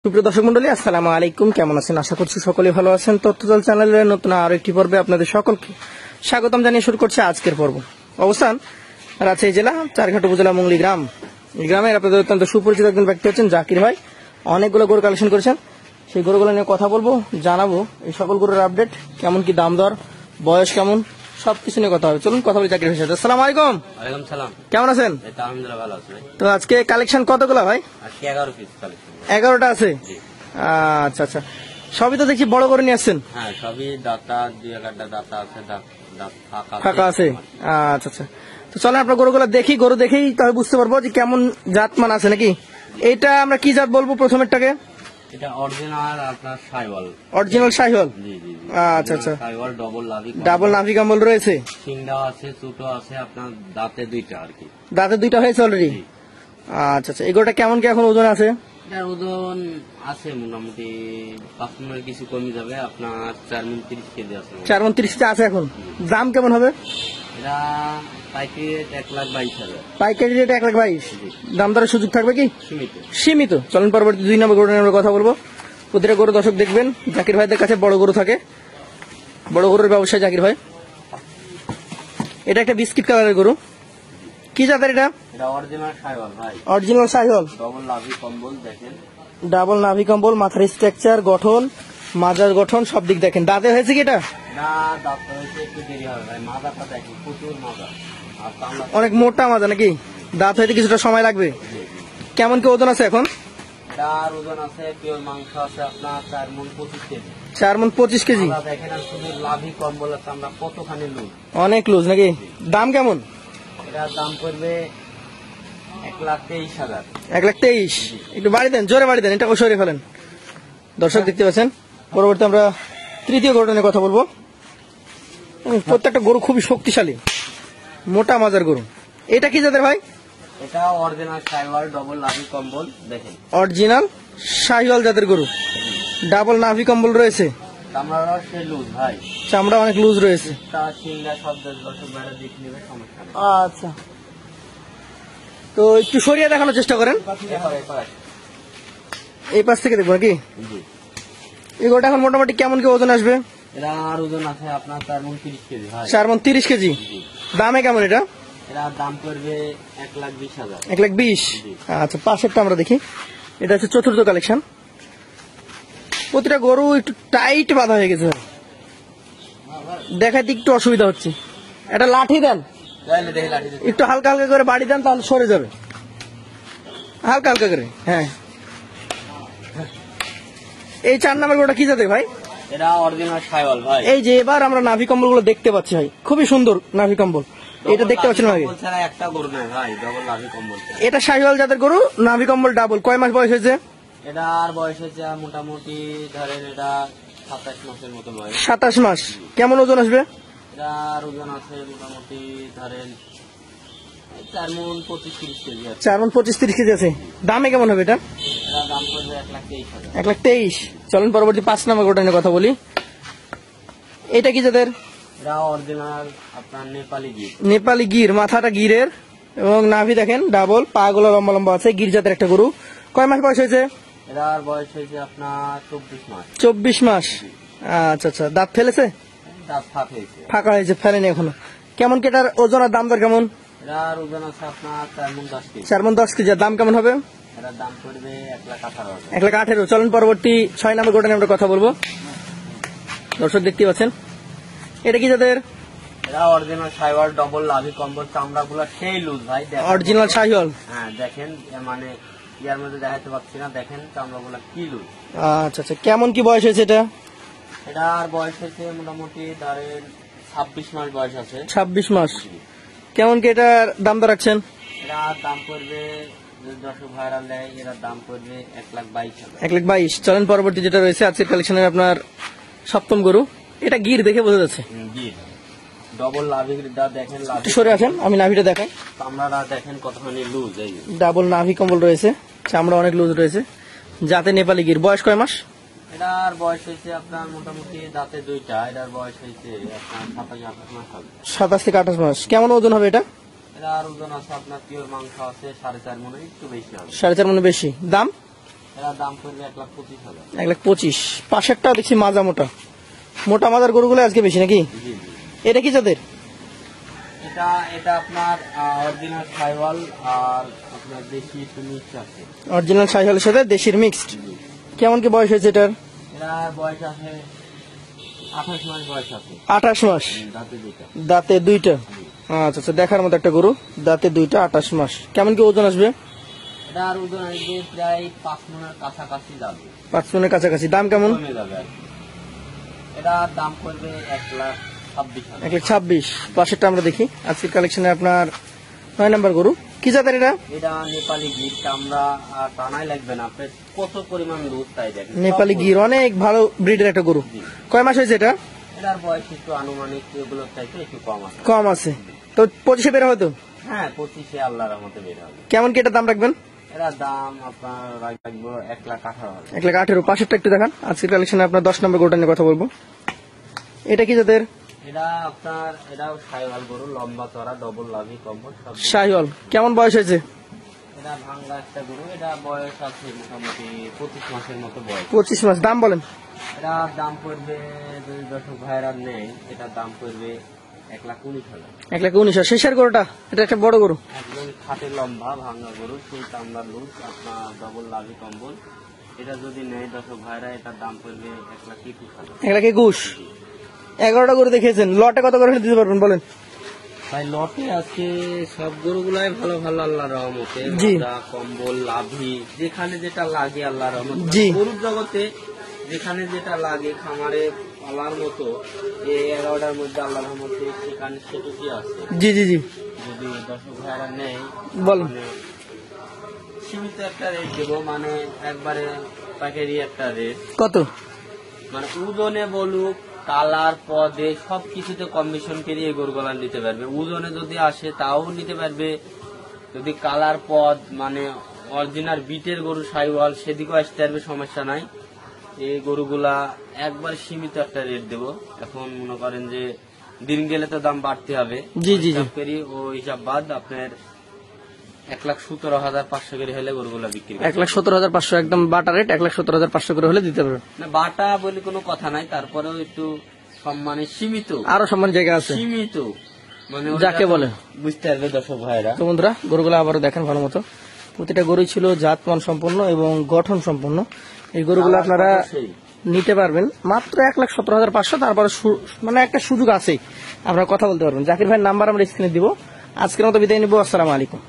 সুপ্রিয় দর্শক মন্ডলী, আসসালামু আলাইকুম। কেমন আছেন? আশা করছি সকলে ভালো আছেন। তথ্যজল চ্যানেলের নতুন আরো একটি পর্বে আপনাদের সকলকে স্বাগতম জানিয়ে শুরু করছে আজকের পর্ব। অবস্থান রাজশাহী জেলা চারঘাট উপজেলা মুংলি গ্রাম। এই গ্রামের আপনাদের অত্যন্ত সুপরিচিত একজন ব্যক্তি হচ্ছেন জাকির ভাই। অনেকগুলো গরু কালেকশন করেছেন, সেই গরুগুলো নিয়ে কথা বলবো, জানাবো এই সকল গরুর আপডেট, কেমন কি দাম দর, বয়স কেমন, সবকিছু নিয়ে কথা হবে। চলুন কথা বলি জাকির ভাইয়ের সাথে। আসসালামু আলাইকুম। ওয়ালাইকুম সালাম। কেমন আছেন? এই তো আলহামদুলিল্লাহ ভালো আছি ভাই। তো আজকে কালেকশন কতগুলো ভাই? আজকে 11 পিস কালেকশন। 11টা আছে। জি। আচ্ছা আচ্ছা, সবই তো দেখছি বড় করে নিয়ে আসছেন। হ্যাঁ, সবই দাতা, দুই একটা দাতা আছে, দাঁত ফাঁকা আছে। আচ্ছা আচ্ছা, তো চলেন আপনার গরুগুলো দেখি। গরু দেখেই তাহলে বুঝতে পারবো যে কেমন জাত মান আছে নাকি। এটা আমরা কি জাত বলবো প্রথমেরটাকে? এটা অরিজিনাল আপনার সাইওয়াল। অরিজিনাল শাহিওয়াল। জি জি জি। আচ্ছা আচ্ছা, সাইওয়াল ডবল লাভি। ডাবল নাভি কম্বল রয়েছে, সিংডা আছে, চুটো আছে, আপনার দাঁতে দুইটা আর কি। দাঁতে দুইটা হয়েছে অলরেডি। জি। আচ্ছা আচ্ছা, এই গরুটা কেমন কি এখন ওজন আছে? এটার ওজন আছে মোটামুটি 5 মণ কিছু কমে যাবে, আপনার 4 মণ 30 কেজি আছে। 4 মণ 30 আছে এখন। দাম কেমন হবে? এটা পাইকারি রেট 1,22,000। পাইকারি রেট 1,22,000। জি। দাম দরের সুযোগ থাকবে কি? সীমিত। সীমিত। চলেন পরবর্তী 2 নম্বর গরু নিয়ে আমরা কথা বলবো। প্রতিটা গরু দর্শক দেখবেন, জাকির ভাইদের কাছে বড় গরু থাকে, বড় গরুর ব্যবসায় জাকির ভাই। এটা একটা বিস্কিট কালারের গরু, কি জাতের এটা? এটা অরিজিনাল সাইওয়াল ভাই। অরিজিনাল শাহিওয়াল। ডবল লাভি কম্বল দেখেন। ডাবল নাভি কম্বল, মাথার স্ট্রাকচার, গঠন, মাজার গঠন, সব দিক দেখেন। দাঁতে হয়েছে কি এটা? না, দাঁতটা হয়েছে একটু দেরি হবে ভাই। মাজাটা দেখেন, প্রচুর মাজা। আর চামড়া অনেক মোটা মাজা নাকি? দাঁত হইতে কিছুটা সময় লাগবে। কেমন কি ওজন আছে এখন? এটার ওজন আছে, পিওর মাংস আছে আপনার 4 মণ 25 কেজি। 4 মণ 25 কেজি। মাজা দেখেন, আর শুধু লাভি কম্বল আছে, আমরা কতখানি লুজ। অনেক লুজ নাকি? দাম কেমন? এটার দাম পড়বে 1,23,000। 1,23,000। একটু বাড়ি দেন, জোরে বাড়ি দেন, এটা সরিয়ে ফেলেন। দর্শক দেখতে পাচ্ছেন। পরবর্তী আমরা তৃতীয় গরুটা নিয়ে কথা বলবো। প্রত্যেকটা গরু খুবই শক্তিশালী, মোটা মাজার গরু। এটা কি জাতের ভাই? এটা অরিজিনাল সাইওয়াল ডবল লাভি কম্বল দেখেন। অরিজিনাল শাহিওয়াল জাতের গরু, ডাবল নাভি কম্বল রয়েছে, চামড়াটাও সে লুজ ভাই। চামড়া অনেক লুজ রয়েছে। তা সিংড়া সব দর্শক বাইরে দেখে নেবে, সমস্যা নেই। আচ্ছা, তো একটু সরিয়ে দেখানোর চেষ্টা করেন। এই পাশ থেকে দেখবো নাকি? জি। এই গরুটা এখন মোটামুটি কেমন কি ওজন আসবে? এটার ওজন আছে আপনার 4 মণ 30 কেজি ভাই। 4 মণ 30 কেজি। জি। দামে কেমন এটা? এটার দাম পড়বে 1,20,000। 1,20,000। জি। আচ্ছা, পাশেরটা আমরা দেখি। এটা হচ্ছে চতুর্থ কালেকশন। প্রতিটা গরু একটু টাইট বাঁধা হয়ে গেছে, দেখাইতে একটু অসুবিধা হচ্ছে। এটা লাঠি দেন, তাহলে দেখে লাঠি দিতে। একটু হালকা হালকা করে বাড়ি দেন, তাহলে সরে যাবে। হালকা হালকা করে। হ্যাঁ, এই 4 নাম্বার গরুটা কি জাতের ভাই? এটা অরিজিনাল সাইওয়াল ভাই। এই যে এবার আমরা নাভি কম্বল গুলো দেখতে পাচ্ছি ভাই, খুবই সুন্দর নাভি কম্বল। এটা দেখতে পাচ্ছেন আগে? কম্বল ছাড়া একটা গরু নেই ভাই, ডবল লাভি কম্বল ছাড়া। এটা শাহিওয়াল জাতের গরু, নাভি কম্বল ডাবল। কয় মাস বয়স হয়েছে? এটার বয়স হচ্ছে মোটামুটি ধরেন এটা 27 মাসের মতো বয়স। 27 মাস। কেমন ওজন আসবে? এটার ওজন আছে মোটামুটি ধরেন 4 মণ 25-30 কেজি আছে। 4 মণ 25-30 কেজি আছে। দামে কেমন হবে এটা? এটার দাম পড়বে 1,23,000। 1,23,000। চলেন পরবর্তী 5 নাম্বার গরুটা নিয়ে কথা বলি। এটা কি জাতের? এটা অরিজিনাল আপনার নেপালি গির। নেপালি গির, মাথাটা গিরের এবং নাভি দেখেন ডাবল, পা গুলো লম্বা লম্বা আছে। গির জাতের একটা গরু। কয় মাস বয়স হয়েছে? এটার বয়স হয়েছে আপনার 24 মাস। 24 মাস। আচ্ছা আচ্ছা, দাঁত ফেলেছে? দাঁত ফাঁক হয়েছে। ফাঁকা হয়েছে, ফেলেনি এখনো। কেমন কি এটার ওজন আর দাম দর কেমন? এটার ওজন আছে আপনার 4 মণ 10 কেজি। 4 মণ 10 কেজি। আর দাম কেমন হবে? এটার দাম পড়বে 1,18,000। 1,18,000। চলেন পরবর্তী 6 নাম্বার গরুটা নিয়ে আমরা কথা বলবো। দর্শক দেখতে পাচ্ছেন। এটা কি জাতের? এটা অরিজিনাল সাইওয়াল ডবল লাভি কম্বল, চামড়া গুলা সেই লুজ ভাই। অরিজিনাল শাহিওয়াল। হ্যাঁ দেখেন, মানে ইয়ার মধ্যে দেখাতে পাচ্ছি না, দেখেন চামড়া গুলা কি লুজ। আচ্ছা আচ্ছা, কেমন কি বয়স হয়েছে এটা? এটার বয়স হচ্ছে মোটামুটি ধরেন 26 মাস বয়স আছে। 26 মাস। কেমন কি এটার দাম দর রাখছেন? এটার দাম পড়বে, যদি দর্শক ভাইরা নেয়, এটার দাম পড়বে 1,22,000। 1,22,000। চলেন পরবর্তী যেটা রয়েছে আজকের কালেকশনের আপনার 7ম গরু। এটা গির দেখে বোঝা যাচ্ছে। ডবল লাভি দেখেন, একটু সরে আসেন, আমি নাভিটা দেখাই। চামড়াটা দেখেন কতখানি লুজ। এই ডাবল নাভি কম্বল রয়েছে, চামড়া অনেক লুজ রয়েছে, যাতে নেপালি গির। বয়স কয় মাস? এটার বয়স হয়েছে আপনার মোটামুটি দাঁতে দুইটা। এটার বয়স হয়েছে আপনার 27-28 মাস হবে। 27 থেকে 28 মাস। কেমন ওজন হবে এটা? এটার ওজন আছে আপনার পিওর মাংস আছে 4.5 মণ, একটু বেশি হবে। 4.5 মণ বেশি। দাম? এরা দাম পড়বে 1,25,000। 1,25,000। পাশেরটা দেখছি মাজা মোটা মোটা মাজার গরুগুলো আজকে বেশি নাকি? জি জি। এটা কি জাতের? এটা এটা আপনার অরিজিনাল সাইওয়াল আর আপনার দেশি একটু মিক্স আছে। অরিজিনাল শাহিওয়ালের সাথে দেশির মিক্সড। কেমন কি বয়স হয়েছে এটার? এরা বয়স আছে 28 মাস বয়স আছে। 28 মাস। দাঁতে দুইটা। দাঁতে দুইটা। আচ্ছা আচ্ছা, দেখার মতো একটা গরু, দাঁতে দুইটা, 28 মাস। কেমন কি ওজন আসবে? এটা আর ওজন আসবে প্রায় 5 মনের কাছাকাছি যাবে। 5 মনের কাছাকাছি। দাম কেমন? কমে যাবে আর কি। এটা দাম পড়বে 1,26,000। 1,26,000। পাশেরটা আমরা দেখি আজকের কালেকশনে আপনার 9 নাম্বার গরু। কি জাতের এটা? এটা নেপালি গির। আমরা টানাই লাগবে না, আপনার কত পরিমাণ দুধ তাই দেখেন। নেপালি গির, অনেক ভালো ব্রিডের একটা গরু। জি। কয় মাস হয়েছে এটা? এটার বয়স একটু আনুমানিক এগুলোর চাইতে একটু কম আছে। কম আছে তো 25-এ বের হয়তো। হ্যাঁ 25-এ আল্লাহর রহমতে বের হবে। কেমন কি এটা দাম রাখবেন? এরা দাম আপনার রাখবো 1,18,000। 1,18,000। পাশেরটা একটু দেখান। আজকের কালেকশনে আপনার 10 নম্বর গরুটা নিয়ে কথা বলবো। এটা কি জাতের? এটা আপনার এটাও সাইওয়াল গরু, লম্বা চড়া, ডবল লাভি কম্বল সব। শাহিওয়াল। কেমন বয়স হয়েছে? এটা ভাঙ্গা একটা গরু। এটা বয়স আছে মোটামুটি 25 মাসের মতো বয়স। 25 মাস। দাম বলেন? এটা দাম পড়বে, যদি দর্শক ভাইরা নেয়, এটার দাম পড়বে 1,19,000। 1,19,000। শেষের গরুটা এটা একটা বড় গরু। একদম খাটে লম্বা ভাঙ্গা গরু, ফুল চামড়ার লুজ, আপনার ডবল লাভি কম্বল। এটা যদি নেয় দর্শক ভাইরা, এটার দাম পড়বে 1,21,000। 1,21,000। 11টা গরু দেখিয়েছেন, লটে কত করে দিতে পারবেন বলেন? ভাই লটে আজকে সব গরুগুলাই ভালো ভালো আল্লাহর রহমতে। জি। মাজা, কম্বল, লাভি, যেখানে যেটা লাগে আল্লাহর রহমতে। জি। গরুর জগতে যেখানে যেটা লাগে খামারে পালার মতো, এই 11টার মধ্যে আল্লাহর রহমতে সেখানে সেটুকুই আছে। জি জি জি, যদি দর্শক ভাইরা নেই, বলেন। মানে সীমিত একটা রেট দেবো, মানে একবারে পাইকারি একটা রেট। কত? মানে ওজনে বলুক, কালার, পদে সব কিছুতে কমিশন করে এই গরুগুলা নিতে পারবে। ওজনে যদি আসে তাও নিতে পারবে, যদি কালার পদ মানে অরিজিনাল বিটের গরু সাইওয়াল সেদিকেও আসতে পারবে, সমস্যা নাই। এই গরুগুলা একবার সীমিত একটা রেট দেবো। এখন মনে করেন যে দিন গেলে তো দাম বাড়তে হবে। জি, জি, জি। হিসাব করি, ও হিসাব বাদ আপনার 1,17,500 করে হলে গরুগুলা বিক্রি করবে। 1,17,500 একদম বাটা রেট। 1,17,500 করে হলে দিতে পারবেন। না বাটা বলে কোনো কথা নাই, তারপরেও একটু সম্মানে সীমিত, আরো সম্মান জায়গা আছে সীমিত মানে যাকে বলে। বুঝতে পারবে দর্শক ভাইরা। তো বন্ধুরা, গরুগুলো আবারও দেখেন ভালো মতো। প্রতিটা গরুই ছিল জাতমান সম্পন্ন এবং গঠন সম্পন্ন। এই গরুগুলো আপনারা সেই নিতে পারবেন মাত্র 1,17,500। তারপরে মানে একটা সুযোগ আছেই, আপনারা কথা বলতে পারবেন। জাকির ভাইয়ের নাম্বার আমরা স্ক্রিনে দিব। আজকের মতো বিদায় নিব। আসসালামু আলাইকুম।